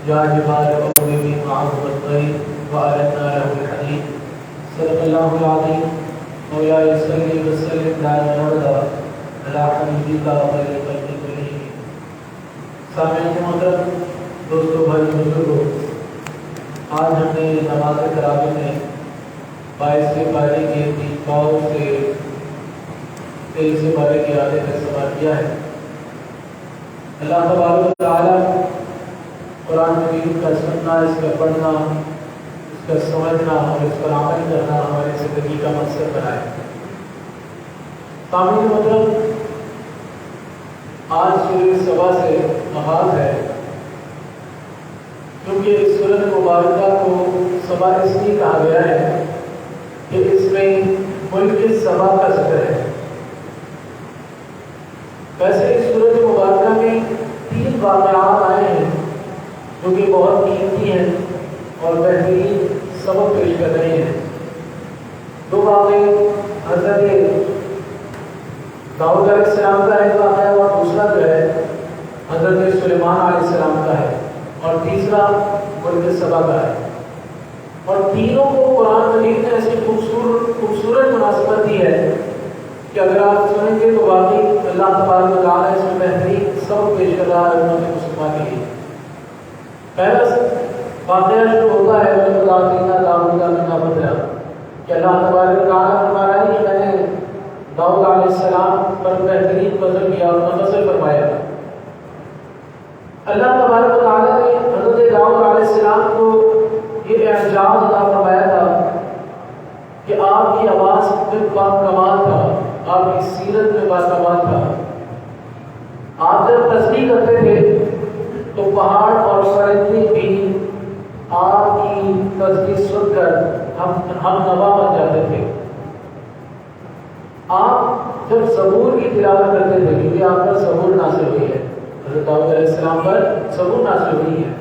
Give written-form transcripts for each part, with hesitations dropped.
یا جبال اوبی معه والطير وألنا له الحديد صدق اللہ العظیم. مولاي صلی وسلم دائما ابدا علی حبیبک خیر خلق کلہم. سامعین محترم، دوستو، بھائی بزرگوں، آج ہم نے نماز تراویح میں 22 پارے کے 3 پاؤں سے 23 پارے کے آدھے تک سماعت کیا ہے. اللہ تبارک و تعالی قرآن مجید کا سننا، اس کا پڑھنا، اس کا سمجھنا اور اس پر عمل کرنا ہماری زندگی کا مقصد بنائے. سامعین محترم، آج سورہ سبا سے آغاز ہے کیونکہ اس سورۃ مبارکہ کو سبا اس لیے کہا گیا ہے کہ اس میں ملک سبا کا ذکر ہے. ویسے اس سورۃ مبارکہ میں 3 واقعات آئے ہیں جو کہ بہت قیمتی ہیں اور بہترین سبق پیش کر رہے ہیں. 2 واقعے حضرت داؤد علیہ السلام کا ایک واقعہ ہے اور دوسرا جو ہے حضرت سلیمان علیہ السلام کا ہے اور تیسرا ملک سبا کا ہے. اور تینوں کو قرآن مجید نے ایسی خوبصورت مناسبت دی ہے کہ اگر آپ سنیں گے تو واقعی اللہ تبارک و تعالیٰ اس میں بہترین سبق پیش کر رہا ہے امت مسلمہ کے لیے. پہلا واقعہ شروع ہوتا ہے داؤد کہ اللہ تبارک و تعالیٰ فرما رہا ہے کہ میں نے داؤد علیہ السلام پر بہترین فضل کیا اور منتظر فرمایا. اللہ تبارک و تعالیٰ نے حضرت داؤد علیہ السلام کو یہ اعجاز عطا فرمایا تھا کہ آپ کی آواز میں باکمال تھا، آپ کی سیرت میں باکمال تھا. آپ جب تسبیح کرتے تھے تو پہاڑ اور فرشتے بھی آپ کی تسبیح سن کر ہم نوا بن جاتے تھے. آپ جب زبور کی تلاوت کرتے تھے، کیونکہ آپ پر زبور نازل ہوئی ہے، حضرت داؤد علیہ السلام پر زبور نازل ہوئی ہے.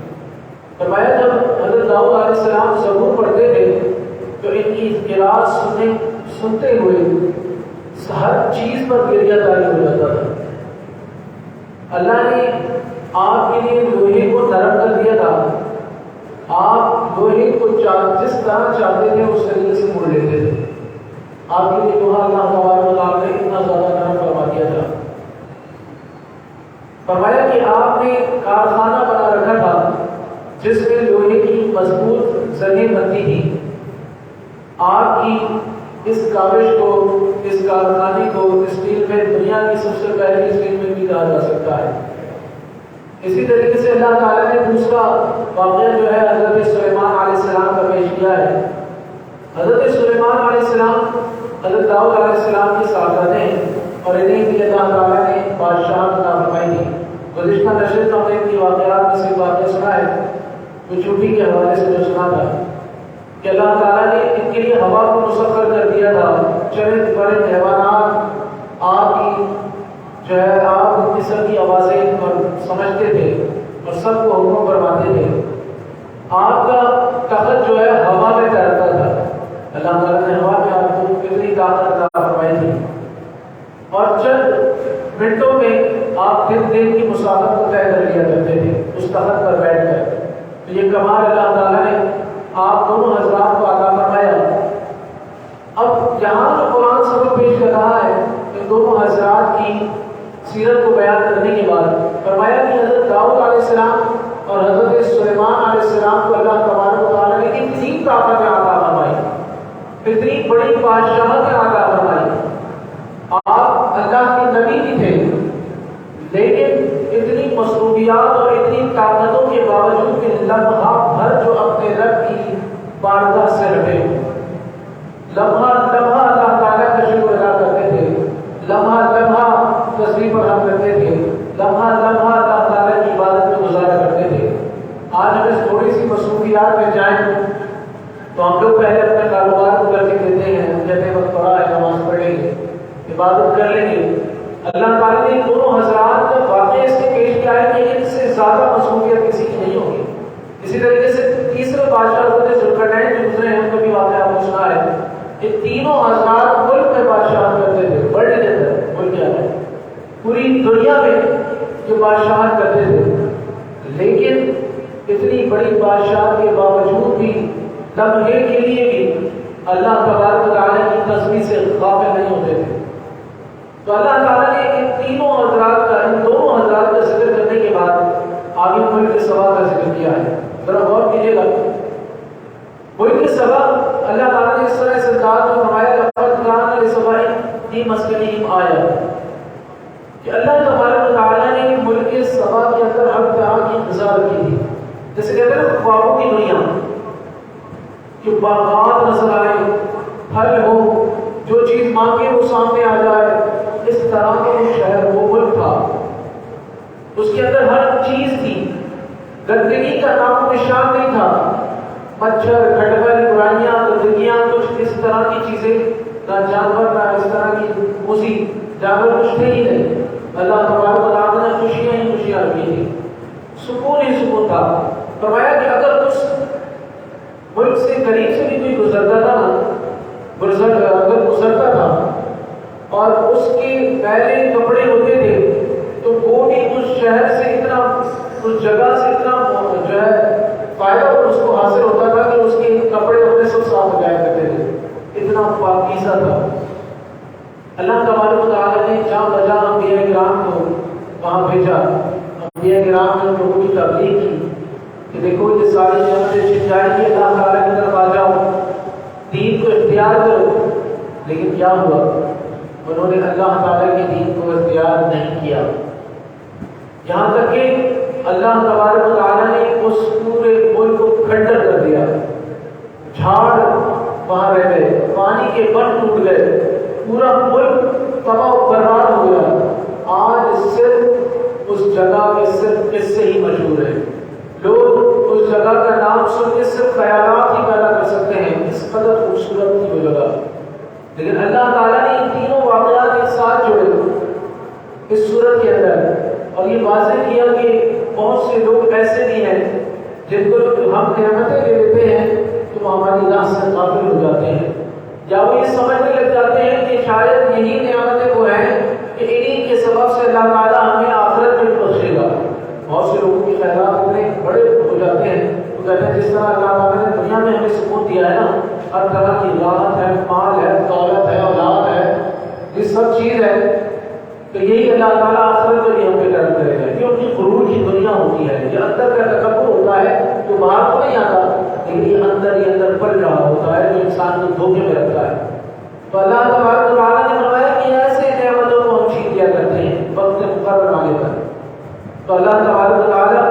فرمایا جب حضرت داؤد علیہ السلام زبور پڑھتے تھے تو ان کی قرأت سنتے ہوئے ہر چیز پر گریہ طاری ہو جاتا تھا. اللہ نے آپ کے لیے لوہے کو نرم کر دیا تھا. آپ لوہے کو جس طرح چاہتے تھے اس طریقے سے موڑ لیتے تھے. آپ کے لیے لوہا اللہ تبارک و تعالیٰ نے اتنا زیادہ نرم فرما دیا تھا. فرمایا کہ آپ نے کارخانہ بنا رکھا تھا جس میں لوہے کی مضبوط زنگیں بنتی تھی. آپ کی اس کاوش کو، اس کارخانے کو اسٹیل میں دنیا کی سب سے پہلی اسٹیل میں بھی کہا جا سکتا ہے. اسی طریقے سے اللہ تعالیٰ نے دوسرا واقعہ جو ہے حضرت سلیمان علیہ السلام کا پیش کیا ہے. حضرت سلیمان علیہ السلام حضرت داؤد علیہ السلام کے صاحبزادے ہیں اور انہیں بھی اللہ تعالیٰ نے بادشاہ عطا فرمائی تھی. گزشتہ نشست ہم نے ان کی واقعات میں سے واقعہ سنا ہے جو چھٹی کے حوالے سے جو سنا تھا کہ اللہ تعالیٰ نے ان کے لیے ہوا کو مسخر کر دیا تھا. چرند پرند حیوانات آپ کی جو ہے آپ قسم کی آوازیں سمجھتے تھے اور سب کو حکم فرماتے تھے. آپ کا تخت جو ہے ہوا میں تیرتا تھا. اللہ تعالیٰ نے ہوا میں آپ کو کتنی طاقت عطا فرمائی تھی اور چند منٹوں میں آپ دن کی مسافت کو طے کر لیا کرتے تھے اس تخت پر بیٹھ کر. تو یہ کمال اللہ تعالیٰ نے آپ دونوں حضرات کو عطا فرمایا. اب یہاں جو قرآن سبق پیش کر رہا ہے ان دونوں حضرات کی سیرت کو بیان کرنے کے بعد فرمایا کہ حضرت داؤد علیہ السلام اور حضرت سلیمان علیہ السلام کو اللہ تبارک و تعالیٰ نے اتنی طاقت عطا فرمائی، اتنی بڑی بادشاہت عطا فرمائی. آپ اللہ کے نبی بھی تھے لیکن اتنی مصروفیات اور اتنی طاقتوں کے باوجود کہ لمحہ بھر جو اپنے رب کی بارگاہ سے ہٹے، لمحہ لمحہ اللہ تعالیٰ کا شکر ادا کرتے تھے، لمحہ لمحہ تسبیح پڑھا کرتے تھے، لمحہ لمحہ اللہ تعالیٰ کی عبادت میں گزارا کرتے تھے. آج ہم اس تھوڑی سی مصروفیات میں جائیں تو ہم لوگ پہلے اپنے کاروبار کو کر کے دیتے ہیں، ہم کہتے ہیں وقت پڑا ہے نماز پڑھ لیں گے، عبادت کر لیں گے. اللہ تعالیٰ نے دونوں حضرات کا واقعہ اس کے پیش کیا ہے کہ ان سے زیادہ مصروفیت کسی کی نہیں ہوگی. اسی طریقے سے تیسرے بادشاہ حضرت ذوالقرنین جو گزرے ہیں ان کا بھی واقعہ آپ کو سنا ہے. یہ تینوں حضرات ملک میں بادشاہ کرتے تھے، ورلڈ کے اندر ملک کیا ہے پوری دنیا میں جو بادشاہت کرتے تھے، لیکن اتنی بڑی بادشاہ کے باوجود بھی لمحے کے لیے بھی اللہ تبارک و تعالیٰ کی تسبیح سے غافل نہیں ہوتے تھے. تو اللہ تعالیٰ نے ان تینوں حضرات کا، ان دونوں حضرات کا ذکر کرنے کے بعد آگے ملک سبا کا ذکر کیا ہے. ذرا غور کیجیے گا. ملک سبا اللہ تعالیٰ نے اس طرح سے ذات فرمایا لقد کان لسبع فی مسکنہم آیہ، کہ اللہ تبارک و تعالیٰ نے ملک سبا کے اندر ہر طرح کی غذا رکھی تھی. جیسے کہتے ہیں خوابوں کی دنیا، کہ باغات نظر آئے، پھل ہو، جو چیز مانگے وہ سامنے آ جائے. اس طرح کے شہر وہ ملک تھا. اس کے اندر ہر چیز تھی، گندگی کا نام و نشان نہیں تھا. مچھر، کھٹمل، برائیاں، گندگیاں، کچھ اس طرح کی چیزیں، نہ جانور، نہ اس طرح کی موسی جانور کچھ تھے ہی نہیں. اللہ تبارک و تعالیٰ نے خوشیاں ہی خوشیاں رکھی تھی، سکون ہی سکون تھا. فرمایا کہ اگر اس ملک سے قریب سے بھی کوئی گزرتا تھا اگر گزرتا تھا اور اس کے پہلے کپڑے ہوتے تھے تو وہ بھی اس شہر سے اتنا، اس جگہ سے اتنا جو ہے فائدہ اس کو حاصل ہوتا تھا کہ اس کے کپڑے اپنے سب صاف ہو جایا کرتے تھے. اتنا پاکیزہ تھا. اللہ تبارک و تعالیٰ نے جہاں بجا انبیاء کرام کو وہاں بھیجا. انبیاء کرام نے لوگوں کی تبلیغ کی کہ دیکھو یہ ساری نعمتیں چھن جائیں گی، اللہ تعالیٰ کی طرف آ جاؤ، دین کو اختیار کرو. لیکن کیا ہوا؟ انہوں نے اللہ تعالیٰ کے دین کو اختیار نہیں کیا. یہاں تک کہ اللہ تبارک و تعالیٰ نے اس پورے ملک کو کھنڈر کر دیا. جھاڑ وہاں رہ گئے، پانی کے بند ٹوٹ گئے، پورا ملک تباہ و برباد ہو گیا. آج صرف اس جگہ کے صرف قصے ہی مشہور ہیں. لوگ اس جگہ کا نام سن کے صرف خیالات ہی پیدا کر سکتے ہیں، اس قدر خوبصورت تھی وہ جگہ. لیکن اللہ تعالیٰ نے ان تینوں واقعات ایک ساتھ جوڑے اس صورت کے اندر، اور یہ واضح کیا کہ بہت سے لوگ ایسے بھی ہیں جن کو ہم نعمتیں دے دیتے ہیں تو وہ ہماری راہ سے غافل ہو جاتے ہیں، یا وہ یہ سمجھنے لگ جاتے ہیں کہ شاید یہی نعمتیں وہ ہیں کہ انہی کے سبب سے اللہ تعالیٰ ہمیں آخرت میں بخشے گا. بہت سے لوگوں کی خیالات اتنے بڑے ہو جاتے ہیں، وہ کہتے ہیں جس طرح اللہ تعالیٰ نے دنیا میں ہمیں سکون دیا ہے نا، ہر طرح کی راحت ہے، مال ہے، دولت ہے، اولاد ہے، یہ سب چیز ہے، تو یہی اللہ تعالیٰ آخرت میں بھی ہم پہ کرم کرے گا. یہ ان کی غرور کی دنیا ہوتی ہے. یہ اندر کا تکبر ہوتا ہے جو باہر کو نہیں آتا، لیکن یہ اندر پل رہا ہوتا ہے جو انسان کو دھوکے میں رکھتا ہے. تو اللہ تبارک و تعالیٰ نے فرمایا کہ ایسے نعمتوں کو ہم چھین دیا کرتے ہیں وقت مقرر آنے پر. تو اللہ تبارک و تعالیٰ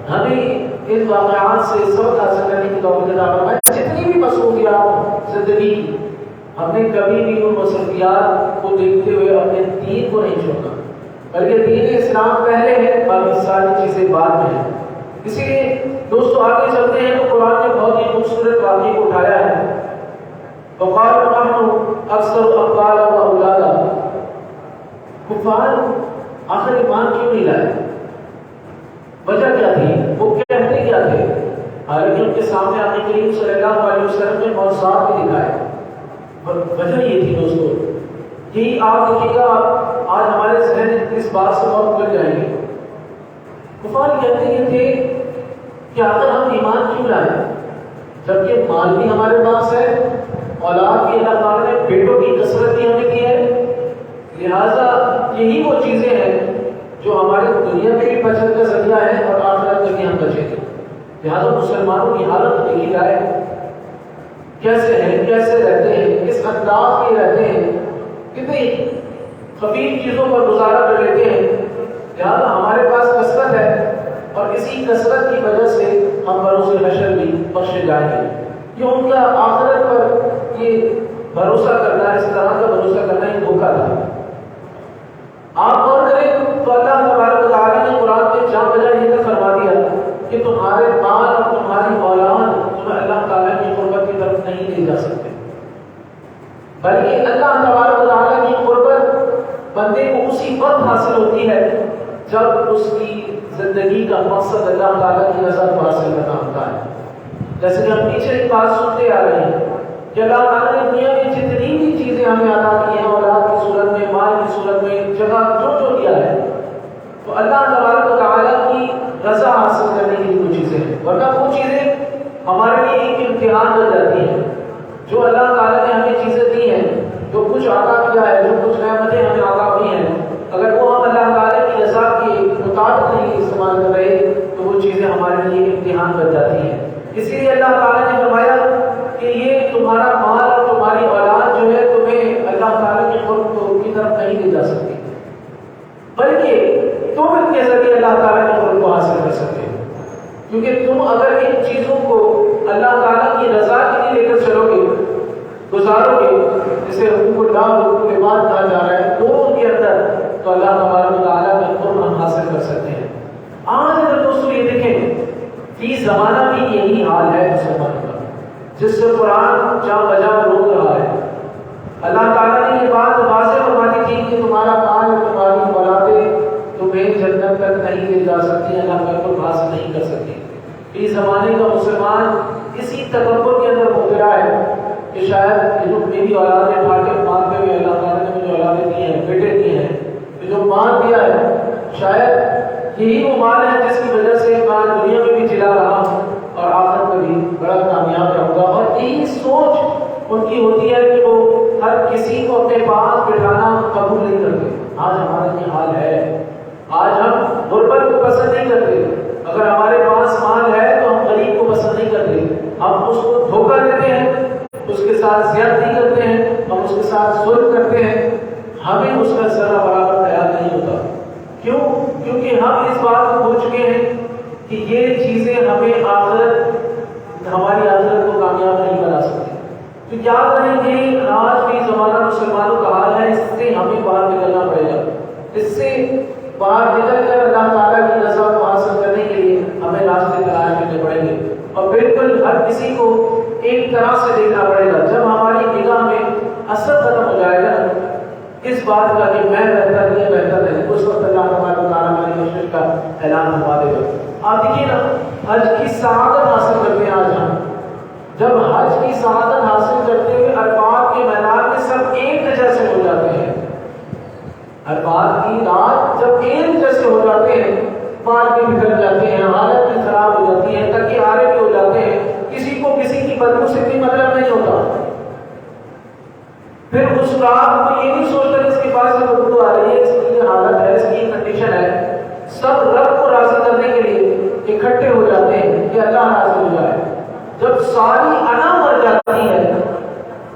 ہمیں ان واقعات سے سبق حاصل کرنے کی توفیق عطا فرمائے. جتنی بھی مصروفیات زندگی کی، ہم نے کبھی بھی ان مصروفیات کو دیکھتے ہوئے اپنے دین کو نہیں چھوڑنا، بلکہ دین اسلام پہلے ہے، باقی ساری چیزیں بعد میں ہیں. اسی لیے دوستو آگے چلتے ہیں تو قرآن نے بہت ہی خوبصورت واقعے کو اٹھایا ہے. وقالوا نحن اکثر اموالا و اولادا. کفار آخر ایمان کیوں نہیں لائے؟ وجہ کیا تھی؟ وہ کہتے کیا تھے؟ حالانکہ ان کے سامنے آنے کریم صلی اللہ علیہ وسلم نے معجزات بھی دکھائے. اور وجہ یہ تھی دوستو، یہی آپ دیکھیے گا آج ہمارے ذہن اس بات سے بہت کھل جائیں گے. کفار کہتے یہ تھے کہ آخر ہم ایمان کیوں لائے جبکہ مال بھی ہمارے پاس ہے، اولاد بھی اللہ تعالیٰ نے بیٹوں کی کثرت بھی ہمیں دی ہے، لہٰذا یہی وہ چیزیں ہیں جو ہمارے دنیا میں بھی بچت کا ذریعہ ہے اور آخرت میں بھی ہم بچیں گے. لہٰذا مسلمانوں کی حالت دیکھی جائے کیسے ہیں، کیسے رہتے ہیں، کس انداز میں رہتے ہیں، کتنی خفیف چیزوں پر گزارا کر لیتے ہیں. لہٰذا ہمارے پاس کثرت ہے اور اسی کثرت کی وجہ سے ہم بروز حشر بھی بخشے جائیں گے. یہ ان کا آخرت پر یہ بھروسہ کرنا، اس طرح کا بھروسہ کرنا یہ دھوکہ تھا. آپ غور کریں تو اللہ تبارک و تعالیٰ نے قرآن میں جہاں بجا یہ تک فرما دیا کہ تمہارے مال اور تمہاری اولاد تمہیں اللہ تعالیٰ کی قربت کی طرف نہیں لے جا سکتے، بلکہ اللہ تبارک و تعالیٰ کی قربت بندے کو اسی وقت حاصل ہوتی ہے جب اس کی زندگی کا مقصد اللہ تعالیٰ کی رضا کو حاصل کرنا ہوتا ہے. جیسے کہ ہم پیچھے ایک بات سنتے آ رہے ہیں کہ اللہ تعالیٰ نے دنیا میں جتنی بھی چیزیں ہمیں عطا کی ہیں، اولاد کی صورت میں، مال کی صورت میں، جگہ جو دیا ہے، تو اللہ تبارک و تعالیٰ کی رضا حاصل کرنے کی وہ چیزیں ہیں. ورنہ وہ چیزیں ہمارے لیے ایک امتحان بن جاتی ہیں. جو اللہ تعالیٰ نے ہمیں چیزیں دی ہیں، جو کچھ عطا کیا ہے، جو کچھ نعمتیں ہمیں عطا ہوئی ہیں، اگر وہ ہم اللہ تعالیٰ کی رضا کے مطابق نہیں استعمال کر رہے تو وہ چیزیں ہمارے لیے امتحان بن جاتی ہیں. اسی لیے اللہ تعالیٰ نے فرمایا کہ یہ تمہارا مال اور تمہاری اولاد جو ہے تمہیں اللہ تعالیٰ کے قرب کی طرف نہیں لے جا سکتی، بلکہ تم ان کے ذریعے اللہ تعالیٰ کے قرب کو حاصل کر سکتے ہو. کیونکہ تم اگر ان چیزوں کو اللہ تعالیٰ کی رضا کے لیے لے کر چلو گے، گزارو گے، جسے حقوق اللہ حقوق العباد کہا جا رہا ہے، دونوں کے اندر، تو اللہ تبارک و تعالیٰ کا قرب ہم حاصل کر سکتے ہیں. آج اگر دوستوں یہ دیکھیں، فی زمانہ بھی یہی حال ہے مسلمانوں کا، جس سے قرآن جا بجا روک رہا ہے. اللہ تعالیٰ نے یہ بات واضح فرما دی تھی کہ تمہارا مال اور تمہاری اولادیں تمہیں جنت تک نہیں لے جا سکتی، اللہ کا قرب حاصل نہیں کر سکتی. فی زمانے کا مسلمان اسی تکبر کے اندر مبتلا ہے کہ شاید جو میری اولادیں پھاٹے مارتے ہوئے اللہ تعالیٰ نے مجھے اولادیں دی ہیں، بیٹے دیے ہیں، جو مال دیا ہے، شاید یہی وہ مال ہے جس کی وجہ سے میں دنیا میں بھی چلا رہا ہوں اور آخرت میں بھی بڑا کامیاب رہوں گا. اور یہی سوچ ان کی ہوتی ہے کہ وہ ہر کسی کو اپنے پاس بٹھانا قبول نہیں کرتے. آج ہمارا یہ حال ہے. آج ہم غربت کو پسند نہیں کرتے. اگر ہمارے پاس مال ہے تو ہم غریب کو پسند نہیں کرتے. ہم اس کو دھوکہ دیتے ہیں، اس کے ساتھ زیادتی کرتے ہیں، ہم اس کے ساتھ ظلم کرتے ہیں. ہمیں اس کا ذرا برابر خیال نہیں ہوتا. کیوں؟ کیونکہ ہم اس بات کو بھول چکے ہیں کہ یہ چیزیں ہمیں ہماری آخرت کو کامیاب نہیں بنا سکتی. تو یاد رہیں کہ آج بھی زمانہ مسلمانوں کا حال ہے. اس سے ہمیں باہر نکلنا پڑے گا. اس سے باہر نکل کر اللہ تعالیٰ کی رضا کو حاصل کرنے کے لیے ہمیں راستے تلاش کرنے پڑیں گے. اور بالکل ہر کسی کو ایک طرح سے دیکھنا پڑے گا. جب ہماری نگاہ میں اثر ختم ہو جائے گا اس بات کا کہ میں بہتر نہیں بہتر نہیں، اس وقت اللہ تبارک و تعالیٰ ہماری کوشش کا اعلان فرما دے گا. آپ دیکھیے نا، حج کی سعادت حاصل کرتے ہیں. آج ہم جب حج کی سعادت حاصل کرتے ہوئے عرفات کے میدان میں سب ایک جیسے ہو جاتے ہیں. عرفات کی رات جب ایک جیسے ہو جاتے ہیں، بال بھی بکھر جاتے ہیں، حالت بھی خراب ہو جاتی ہے، تکیے ہارے بھی ہو جاتے ہیں، کسی کو کسی کی بدبو سے بھی مطلب نہیں ہوتا. پھر اس رات کو یہ نہیں سوچتا کہ اس کے پاس سے بدبو آ رہی ہے، اس کی یہ حالت ہے، اس کی یہ کنڈیشن ہے. سب رب کو راضی کرنے کے لیے اکٹھے ہو جاتے ہیں کہ اللہ راضی ہو جائے. جب ساری انا مر جاتی ہے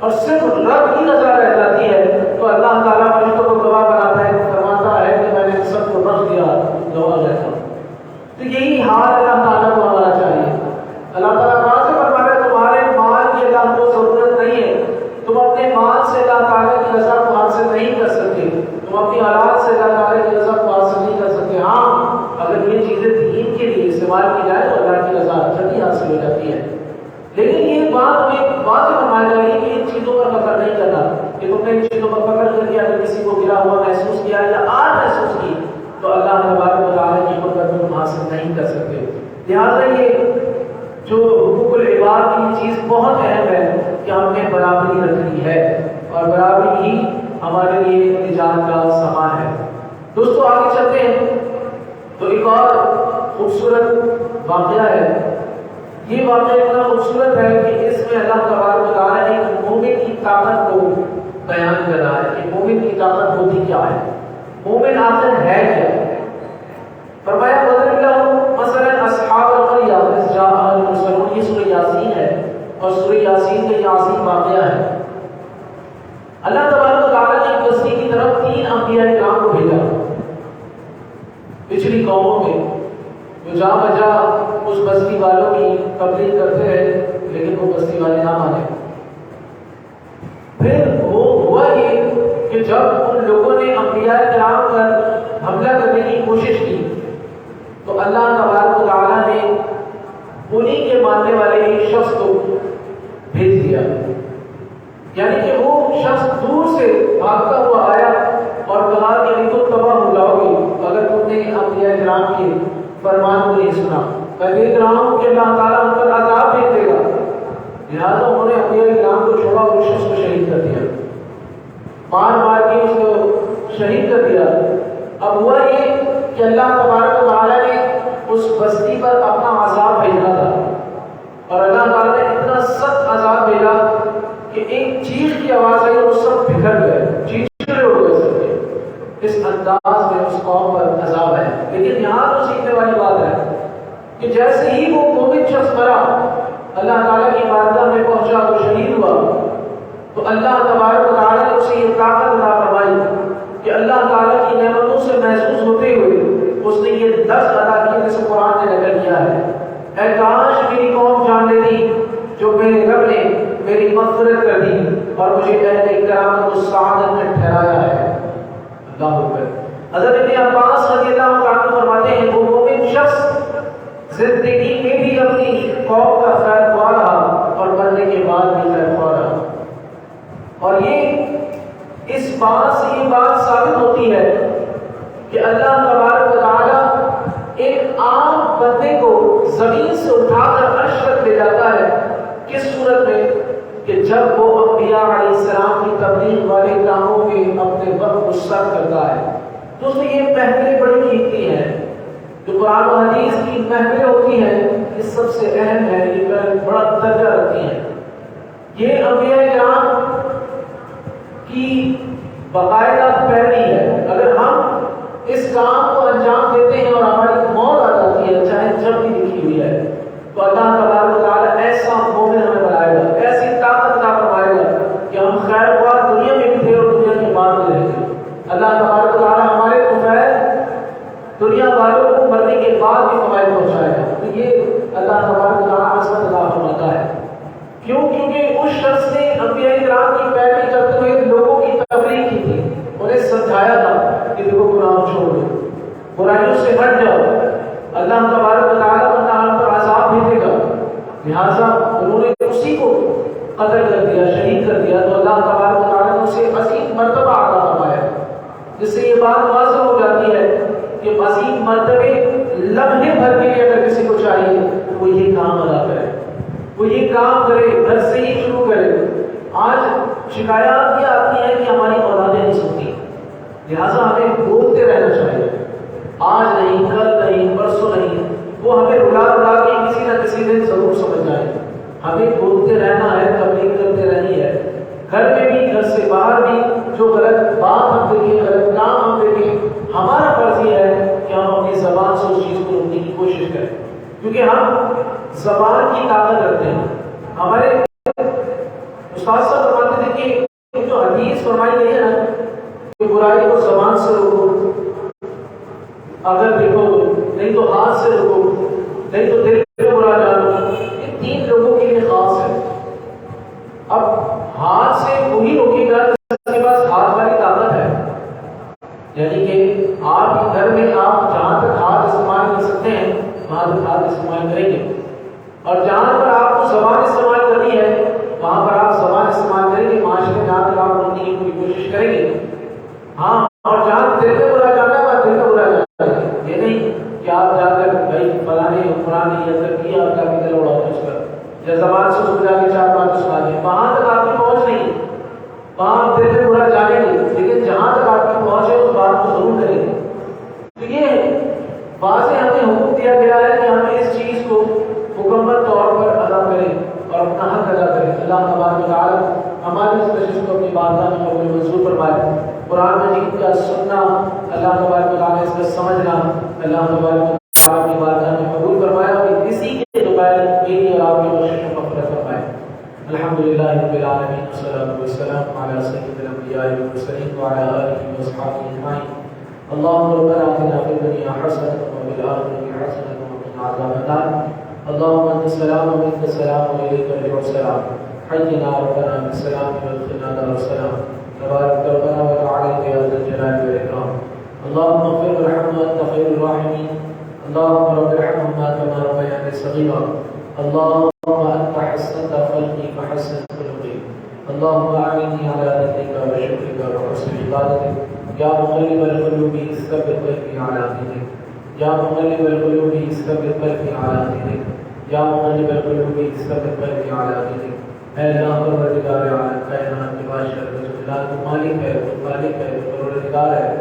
اور صرف رب کی رضا رہ جاتی ہے تو اللہ تعالیٰ فرشتوں کو گواہ بناتا ہے، فرماتا ہے کہ میں نے سب کو بخش دیا، گواہ رہتا ہوں. تو یہی حال اللہ تعالیٰ کو ہمارا چاہیے. اللہ تعالیٰ واضح فرما رہا ہے تمہارے مال کی اللہ کو ضرورت نہیں ہے. تم اپنے مال سے اللہ تعالیٰ کی رضا کو حاصل نہیں کر سکتے. تم اپنی اولاد سے اللہ تعالیٰ کی رضا کو حاصل نہیں کر سکتے. ہاں، اگر یہ چیزیں دین کے لیے استعمال کی جائے تو اللہ کی رضا جلدی حاصل ہو جاتی ہے. لیکن یہ بات ہمیں واضح فرمائی جا رہی ہے کہ ان چیزوں پر فخر نہیں کرنا کہ تم نے ان چیزوں پر فخر کر کے اگر کسی کو گرا ہوا محسوس کیا یا آج محسوس کی تو اللہ تبارک و تعالیٰ کی قربت کو تم حاصل نہیں کر سکتے. لہٰذا یہ جو حقوق العباد کی چیز بہت اہم ہے کہ ہم نے برابری رکھنی ہے اور برابری ہی ہمارے لیے نجات کا سامان ہے. دوستو آگے چلتے ہیں تو ایک اور خوبصورت واقعہ ہے. یہ واقعہ اتنا خوبصورت ہے کہ اس میں اللہ تبارک و تعالیٰ نے ایک مومن کی طاقت کو بیان کر رہا ہے کہ مومن کی طاقت ہوتی کیا ہے، مومن آخر ہے کیا. فرمایا وَضْرِبْ لَهُمْ مَثَلًا أَصْحَابَ الْقَرْيَةِ إِذْ جَاءَهَا الْمُرْسَلُونَ. یہ سورہ یاسین ہے اور سورہ یاسین کا یہ عظیم واقعہ ہے. اللہ تبارک و تعالیٰ نے ایک بستی کی طرف 3 انبیاء کرام کو بھیجا پچھلی قوموں میں، جو جا بجا اس بستی والوں کی تبلیغ کرتے ہیں لیکن وہ بستی والے نہ مانے. پھر وہ ہوا یہ کہ جب ان لوگوں نے انبیاء کرام پر حملہ کرنے کی کوشش کی تو اللہ تبارک و تعالیٰ نے انہی کے ماننے والے ایک شخص کو بھیج دیا. یعنی کہ وہ شخص دور سے بھاگتا ہوا آیا اور کہا کہ تم تباہ ہو جاؤ گے اگر تم نے انبیاء کرام کے فرمان کو نہیں سنا. میں دیکھ رہا ہوں کہ اللہ تعالیٰ ان پر عذاب بھیج دے گا. لہٰذا انہوں نے انبیاء کرام کو چھوڑا اور اس شخص کو شہید کر دیا، مار مار کے اس کو شہید کر دیا. اب ہوا یہ کہ اللہ تبارک و تعالیٰ نے اس بستی پر اپنا عذاب بھیجنا تھا. قوم پر عذاب ہے. لیکن یہاں تو سیکھنے والی بات ہے کہ جیسے ہی وہ مومن شخص مرا, اللہ تعالیٰ کی بارگاہ میں پہنچا, وہ شہید ہوا, تو اللہ تبارک و تعالیٰ نے اسے یہ طاقت عطا فرمائی کہ اللہ تعالیٰ کی نعمتوں سے محسوس ہوتے ہوئے اس نے یہ 10 ادا کیے جسے قرآن نے نقل کیا ہے. اے کاش میری قوم جان لیتی جو میرے رب نے میری مغفرت کر دی اور مجھے اہل کرامت و سعادت میں ٹھہرایا ہے. اللہ اکبر. حضرت ابن عباس رضی اللہ عنہ فرماتے ہیں وہ مومن شخص زندگی میں بھی اپنی قوم کا خیر خواہ رہا اور مرنے کے بعد بھی خیر خواہ رہا. اور یہ اس بات سے یہ بات ثابت ہوتی ہے کہ اللہ تبارک و تعالی ایک عام بندے کو زمین سے اٹھا کر عرش تک لے جاتا ہے. کس صورت میں؟ کہ جب وہ انبیاء علیہ السلام کی تبلیغ والے کاموں میں اپنے وقت کو صرف کرتا ہے. تو اس میں یہ محفلیں بڑی قیمتی ہیں جو قرآن و حدیث کی محفلیں ہوتی ہیں, یہ سب سے اہم ہے, یہ بڑا درجہ رکھتی ہیں. یہ انبیاء کرام کی باقاعدہ پیروی ہے. اگر ہم اس کام کو انجام دیتے ہیں اور ہماری موت آ جاتی ہے, چاہے جب بھی لکھی ہوئی ہے, تو اللہ تبارک و تعالیٰ ایسا مومن ہمیں بنائے گا, ایسی طاقت عطا فرمائے گا کہ ہم خیر خواہ دنیا میں بھی تھے اور دنیا کے بعد میں رہیں گے. اللہ تبارک و تعالیٰ ہمارے طفیل دنیا والوں کو مرنے کے بعد بھی فوائد پہنچائے گا. تو یہ اللہ تبارک و تعالیٰ عظمت عطا فرماتا ہے. کیوں؟ کیونکہ اس شخص نے انبیاء کرام کی پیروی کرتے ہوئے لوگوں کی تبلیغ کی تھی, انہیں سمجھایا تھا کہ دیکھو گناہ چھوڑ دو, برائیوں سے ہٹ جاؤ, اللہ تبارک و تعالیٰ ان پر عذاب بھیجے گا. لہٰذا انہوں نے اسی کو قتل کر دیا, شہید کر دیا. تو اللہ تبارک و تعالیٰ نے اسے عظیم مرتبہ عطا فرمایا, جس سے یہ بات واضح ہو جاتی ہے کہ عظیم مرتبے لمحے بھر کے لیے اگر کسی کو چاہیے تو وہ یہ کام ادا کرے, وہ یہ کام کرے, گھر سے ہی شروع کرے. آج شکایات یہ آتی ہیں کہ ہماری اولادیں نہیں سنتی, لہٰذا ہمیں بولتے رہنا چاہیے. آج نہیں, کل نہیں, پرسوں نہیں, وہ ہمیں رلا رلا کے کسی نہ کسی دن ضرور سمجھ جائے. ہمیں بولتے رہنا ہے, تبلیغ کرتے رہنی ہے, گھر میں بھی گھر سے باہر بھی. جو غلط بات ہم دیکھیں, غلط کام ہم دیکھیں, ہمارا فرض یہ ہے کہ ہم اپنی زبان سے اس چیز کو روکنے کی کوشش کریں, کیونکہ ہم زبان کی طاقت رکھتے ہیں. ہمارے استاد صاحب فرماتے تھے کہ جو حدیث فرمائی گئی ہے نا کہ برائی کو زبان سے روکو, اگر دیکھو نہیں تو ہاتھ سے روکو, نہیں تو دل سے برا جانو. یہ 3 لوگوں کے لیے خاص ہے. اب ہاتھ سے وہی روکے گا جس کے پاس ہاتھ والی طاقت ہے, یعنی کہ آپ گھر میں آپ جہاں تک ہاتھ استعمال کر سکتے ہیں وہاں تک ہاتھ استعمال کریں گے, اور جہاں پر آپ کو زبان استعمال کرنی ہے وہاں پر آپ زبان استعمال کریں گے. معاشرے میں جہاں تک آپ روکنے کی پوری کوشش کریں گے. ہاں, اور جہاں دل میں برا جانا ہے وہاں دل میں برا جانا ہے. یہ نہیں کہ آپ جا کر بھائی فلانے فلانے یہ کر کیا آپ جا کے دل اڑا اس کا, یا زبان سے اس کو جا کے 4 بار سنا دیں, وہاں تک آپ کی پہنچ نہیں, وہاں آپ دل میں برا جانے گے. لیکن جہاں تک آپ کی پہنچ ہے اس بات کو ضرور کریں گے. تو یہ واضح ہمیں حکم دیا گیا ہے کہ ہم اس چیز کو مکمل طور پر ادا کریں اور اپنا حق ادا کریں. اللہ تبارک و تعالیٰ ہماری اس کوشش کو اپنی بارگاہ میں قبول منظور فرمائے. قرآن مجید کا سننا, اللہ تبارک و تعالیٰ اس کا سمجھنا, اللہ تبارک و تعالیٰ اپنی بارگاہ میں قبول فرمائے اور اسی کے دوبارہ میری اور آپ کی کوشش کو مغفرت فرمائے. الحمدللہ رب العالمین والصلاۃ والسلام علی سید الانبیاء والمرسلین وعلی آلہ وصحبہ اجمعین. اللهم ربنا آتنا في الدنيا حسنة وفي الآخرة حسنة وقنا عذاب النار. اللهم أنت السلام ومنك السلام وإليك يرجع السلام. حينا ربنا بالسلام وادخلنا دار السلام. تبارك ربنا وتعالى يا ذا الجلال والإكرام. اللهم اغفر وارحم وأنت خير الراحمين. اللهم رب ارحمهما كما ربياني صغيرا. اللهم أنت حسنت خلقي فحسن خلقي. اللهم أعني على ذكرك وشكرك وحسن عبادتك. يا مقلب القلوب ثبت قلبي على دينك. يا مقلب القلوب ثبت قلبي على دينك. يا مقلب القلوب ثبت قلبي على دينك. اے اللہ پروردگار عالم کائنات کے بادشاہ جلال تو مالک ہے, تو خالق ہے, تو پروردگار ہے.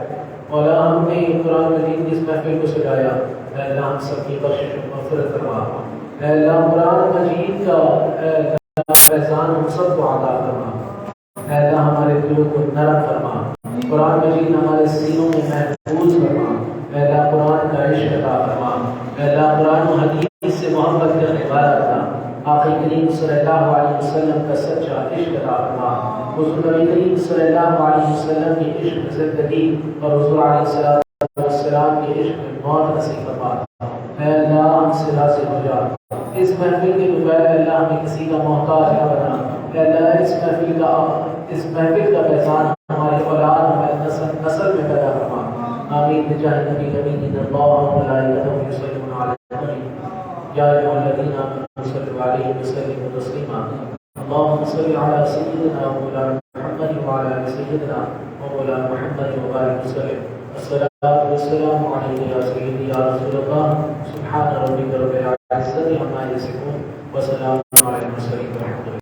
مولا ہم نے قرآن مجید جس محفل کو سجایا, اے اللہ ہم سب کی بخشش و مغفرت فرما. اے اللہ قرآن مجید کا فیضان ہم سب کو عطا فرما. اے اللہ ہمارے دلوں کو نرم فرما. قرآن مجید ہمارے سینوں میں محفوظ فرما. اے اللہ قرآن کا عشق عطا فرما، اے اللہ قرآن و حدیث سے محبت کرنے والا بنا، آقا کریم صلی اللہ علیہ وسلم کا سچا عشق عطا فرما، حضور نبی کریم صلی اللہ علیہ وسلم کی عشق میں زندگی اور حضور علیہ السلام کے عشق میں موت نصیب فرما۔ اے اللہ ہم سے راضی ہو جا، اس محفل کے بغیر اللہ ہمیں کسی کا محتاج نہ بنا، اے اللہ اس محفل کا فیضان ہمارے اولاد ہمارے نسل میں پیدا فرما، آمین بجاہ نبی کریم اللہ وملائکتہ یصلون علی النبی یا ایھا الذین آمنوا صلوا علیہ وسلموا تسلیما، اللهم صل علی سیدنا مولانا محمد وعلی آل سیدنا مولانا محمد وبارک وسلم۔ الصلاة والسلام علیہ یا سیدی یا رسول اللہ، سبحان ربک رب العزة عما یصفون وسلام علی المرسلین والحمد للہ۔